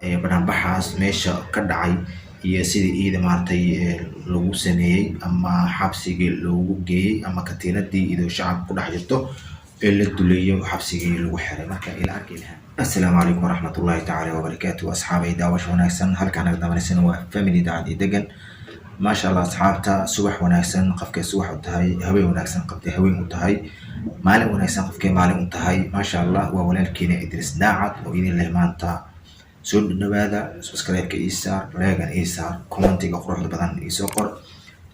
bannaanbaxaas meesha ka dhacay iyo sidii iida maaragtay lagu sameeyey ama xabsigii loogu geeyey ama katiinadii idoo shacabka ku dhex jirto ee la duleeyo xabsigii lagu xiray. marka ila arki lahaa. assalaamu calaykum waraxmatullaahi tacaala wabarakaatu. asxaabay daawasho wanaagsan, halkaan naga daawanaysan waa family daacad degan. maasha allah asxaabta, subax wanaagsan qofkay subax u tahay, haween wanaagsan qofkay haween u tahay, maalin wanaagsan qofkay maalin u tahay. maasha allah waa walaalkeena Idris Daacad oo idin leh maanta soo dhawaada. subscribe-ka ii saar, like-an ii saar, commentiga quruxda badan ii soo qor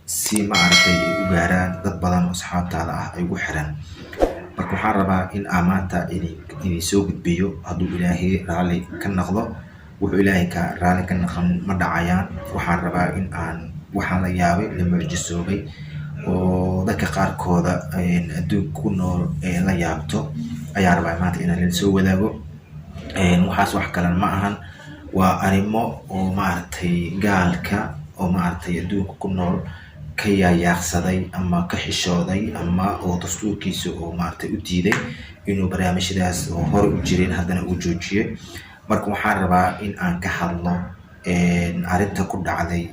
si maaragtay ay u gaaraan dad badan oo asxaabtaada ah ay ugu xiran. marka waxaan rabaa in aan maanta idin soo gudbiyo hadduu ilaahay raalli ka noqdo. wuxuu ilaahay ka raalli ka noqon ma dhacayaan. waxaan rabaa in aan waxaan la yaabay la mucjisoobay oo dadka qaarkooda adduunka ku nool la yaabto ayaa rabaa maanta inaan la soo wadaago. waxaas wax kale ma ahan, waa arrimo oo maaragtay gaalka oo maaragtay adduunka ku nool ka yaaqsaday ama ka xishooday ama oo dastuurkiisa oo maaragtay u diiday inuu barnaamijyadaas oo hore u jireen haddana uu joojiyey. marka waxaan rabaa in aan ka hadlo arrinta ku dhacday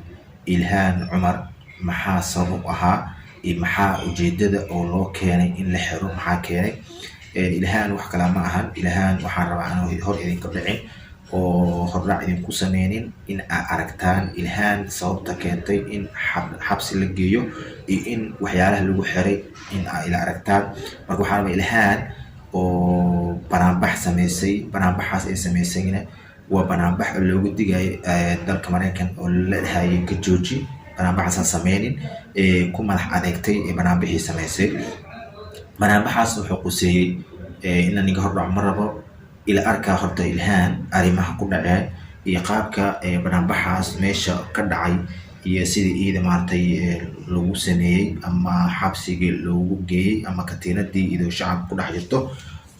Ilhaan Cumar, maxaa sabab u ahaa iyo maxaa ujeedada oo loo keenay in la xiro, maxaa keenay. Ilhaan wax kale ma ahan. Ilhaan waxaan rabaa inaan hor idinka dhicin oo hordhac idinku sameynin in aad aragtaan Ilhaan sababta keentay in xabsi la geeyo iyo in waxyaalaha lagu xiray in aad ila aragtaan. marka waxaan rabaa Ilhaan oo banaanbax sameysay, banaanbaxaas ay sameysayna waa banaanbax loogu digay dalka Mareykan oo la dhahayay ka jooji banaanbaxaas sameynin ku madax adeegtay banaanbixii sameysay. banaanbaxaas wuxuu quseeyey in aniga hordhac ma rabo ila arkaa horta Ilhaan arrimaha ku dhaceen iyo qaabka banaanbaxaas meesha ka dhacay iyo sidii iida maaragtay lagu sameeyey ama xabsigii loogu geeyey ama katiinadii idoo shacabka ku dhex jirto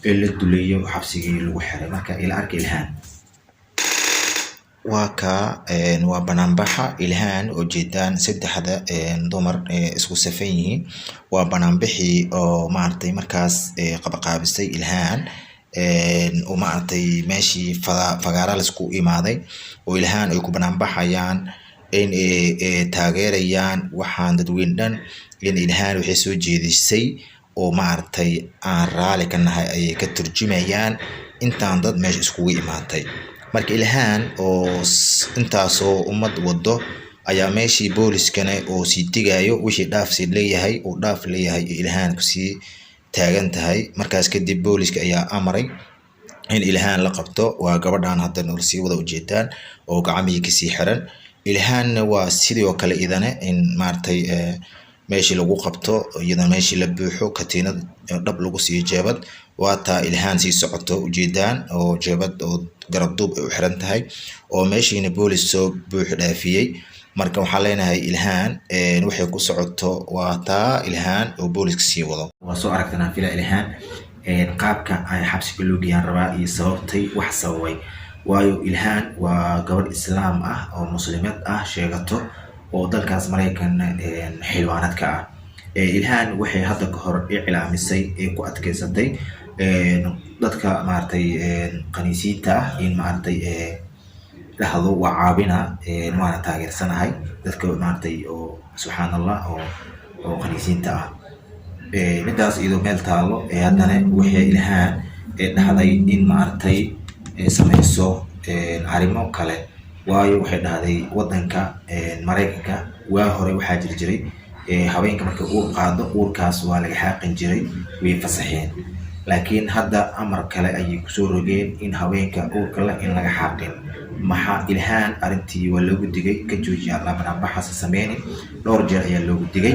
ee la duleeyo xabsigii lagu xiray. marka ila arka Ilhaan waa banaanbaxa Ilhaan oo jeedaan saddexda dumar isku safan yihiin. waa banaanbixii oo maaragtay markaas qabaqaabisay Ilhaan oo maaragtay meeshii fagaara laisku imaaday oo Ilhaan ay ku banaanbaxayaan in taageerayaan waxaan dadweyne dhan in Ilhaan waxay soo jeedisay oo maaragtay aan raali ka nahay ayay ka turjumayaan intaan dad meesha iskugu imaatay. marka Ilhaan oo intaasoo ummad wado ayaa meeshii booliskana oo sii digayo wixii dhaafsi leeyahay oo dhaaf leeyahay Ilhaan kusii taagan tahay. markaas kadib booliska ayaa amray in Ilhaan la qabto. waa gabadhan hadda nool sii wada ujeedaan oo gacmihii kasii xiran. Ilhaanna waa sidoo kale idana in maaragtay meeshii lagu qabto iyadana meeshii la buuxo katiinad dhab lagu sii jeebad. waa taa Ilhaan sii socoto ujeedaan oo jeebad oo garab duub ay u xiran tahay oo meeshiina boolis soo buux dhaafiyey. marka waxaan leenahay Ilhaan waxay ku socoto waa taa Ilhaan oo booliska sii wado. waa soo aragtanaa fila Ilhaan qaabka ay xabsiga loo geeyaan rabaa iyo sababtay wax sababay. waayo Ilhaan waa gabadh islaam ah oo muslimad ah sheegato oo dalkaas Mareykan xilwaanad ka ah. Ilhaan waxay hadda ka hor iclaamisay ku adkeysatay dadka maaragtay qaniisiinta ah in maaragtay dhahdo waa caabina waana taageersanahay dadka maaragtay oo subxaanallah oo qaniisiinta ah. midaas iyadoo meel taalo haddana waxay Ilhaan dhahday in maaragtay sameyso arrimo kale. waayo waxay dhahday wadanka Mareykanka waa hore waxaa jiri jiray haweenka marka uur qaado uurkaas waa laga xaaqin jiray, way fasaxeen. laakiin hadda amar kale ayay kusoo rogeen in haweenka uurka leh in laga xaaqin. maxaa Ilhaan arrintii waa loogu digay ka joojiya banaanbaxaas sameynin. dhowr jeer ayaa loogu digay.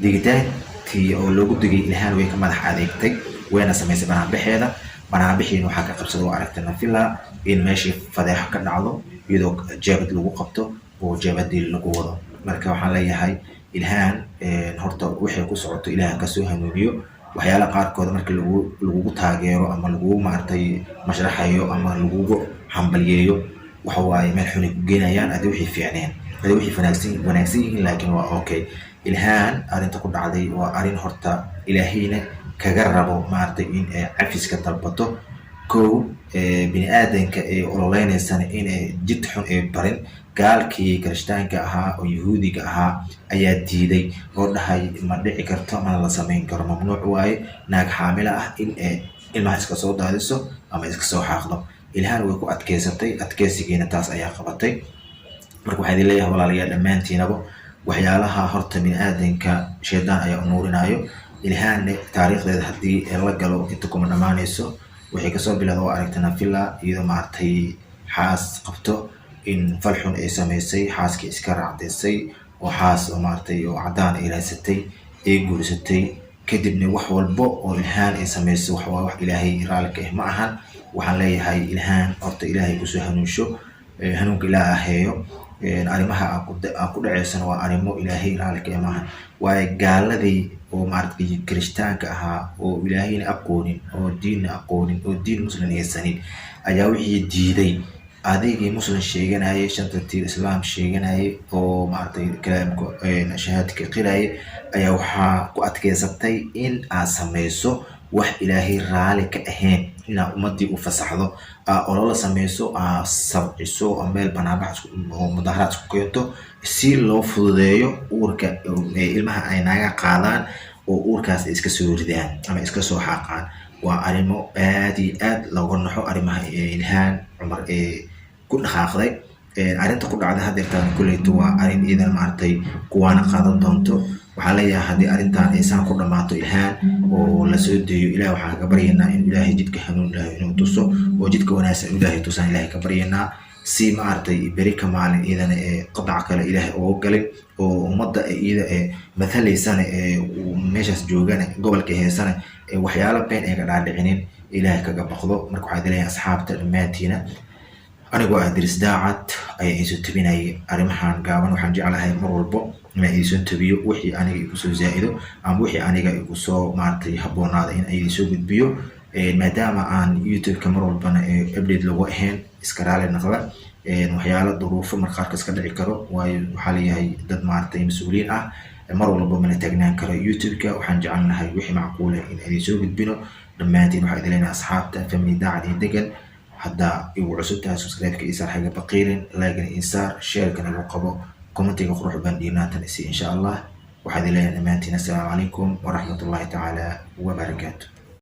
digitaantii oo loogu digay Ilhaan way ka madax adeegtay wayna sameysay banaanbaxeeda. banaanbixiina waxaa ka qabsada oo aragtana filaa in meeshii fadeexo ka dhacdo iyadoo jeebad lagu qabto oo jeebadii lagu wado. marka waxaan leeyahay Ilhaan horta waxay ku socoto Ilaahay ka soo hanuuniyo. waxyaalaha qaarkood marka lagugu taageero ama lagugu maaragtay mashraxayo ama lagugu hambalyeeyo waxa waaye meel xun ay ku geenayaan adi wixii fiicneen adi wixii wanaagsan yihiin. laakiin waa okay. Ilhaan arrinta ku dhacday waa arrin horta ilaahayna kaga rabo maaragtay in ay cafiska dalbato. kow bini aadanka ay ololeynaysan inay jid xun ay barin gaalkii kirishtaanka ahaa oo yahuudiga ahaa ayaa diiday oo dhahay ma dhici karto mana la samayn karo mamnuuc waaye naag xaamilo ah in ay ilmaha iska soo daadiso ama iska soo xaaqdo ilhaan way ku adkeysatay adkeysigiina taas ayaa qabatay marka waxaa idin leeyahay walaalayaal dhammaantiinaba waxyaalaha horta bini aadanka shaydaan ayaa unuurinayo ilhaan taariikhdeeda haddii la galo inta kuma dhammaanayso waxay kasoo bilowda oo aragtana villa iyadoo maaragtay xaas qabto in falxun ay samaysay xaaskii iska raacdaysay oo xaas oo maaragtay oo caddaan ay raasatay ay guursatay kadibna wax walbo oo ilhaan ay samaysay wax ilaahay raali ka ah ma ahan waxaan leeyahay ilhaan horta ilaahay kusoo hanuunsho hanuunka ilaa aheeyo arrimaha aan ku dhaceysana waa arrimo ilaahay raali ka ah ma ahan waayo gaaladii oo maaragtay kirishtaanka ahaa oo ilaahayna aqoonin oo diinna aqoonin oo diin muslim haysanin ayaa wixii diiday adigii muslim sheeganayay shanta tiir islaam sheeganayay oo maaragtay kalaamka shahaadka qirayay ayaa waxaa ku adkeysatay in aad samayso wax ilaahay raali ka ahayn inaad ummadii u fasaxdo olola samayso sabciso meel banaanbax oo mudaharaad isku keento si loo fududeeyo uurka ilmaha ay naga qaadaan oo uurkaas iska soo ridaan ama iska soo xaaqaan waa arrimo aad iyo aad looga naxo arrimaha ilhaan cumar ku dhaqaaqday arrinta ku dhacday haddeertaan kuleyto waa arrin iidan maaragtay kuwaana qaadan doonto waxaa leeyahay haddii arrintan aysan ku dhammaato ilhaan oo la soo deeyo ilaah waxaan kaga baryaynaa in ilaahay jidka hanuun ilaahay inuu tuso oo jidka wanaagsan ilaahay tusaan ilaahay ka baryaynaa si maaragtay beri ka maalin iidana qadac kale ilaahay uga galin oo ummadda iyada matalaysana meeshaas joogana gobolka heesana waxyaalo been ay ka dhaadhicinin ilaahay kaga baqdo marka waxaa leeyahay asxaabta dhammaantiina anigoo diris daacad ayaa iisoo tabinayay arrimahan gaaban waxaan jeclahay mar walbo inaan iisoo tabiyo wixii aniga igu soo zaa'ido ama wixii aniga igu soo maaragtay habboonaada in ay iisoo gudbiyo maadaama aan youtube-ka mar walbana update lagu ahayn iska raali noqda waxyaalo duruufo marqaarka iska dhici karo waayo waxaa leeyahay dad maaragtay mas-uuliyiin ah mar walba mana taagnaan karo youtube-ka waxaan jecelnahay wixii macquula in ay iisoo gudbino dhammaantiin waxaa idin leenahay asxaabta family daacad iyo degan hadda igu cusub tahay subscribe-ka isaar xaga baqiilin like-na insaar share-kana lagu qabo commentiga qurux baan dhiinaatan isi insha allah waxaa idin leeyahay dhammaantiin assalaamu calaykum waraxmatullahi tacaala wabarakaatu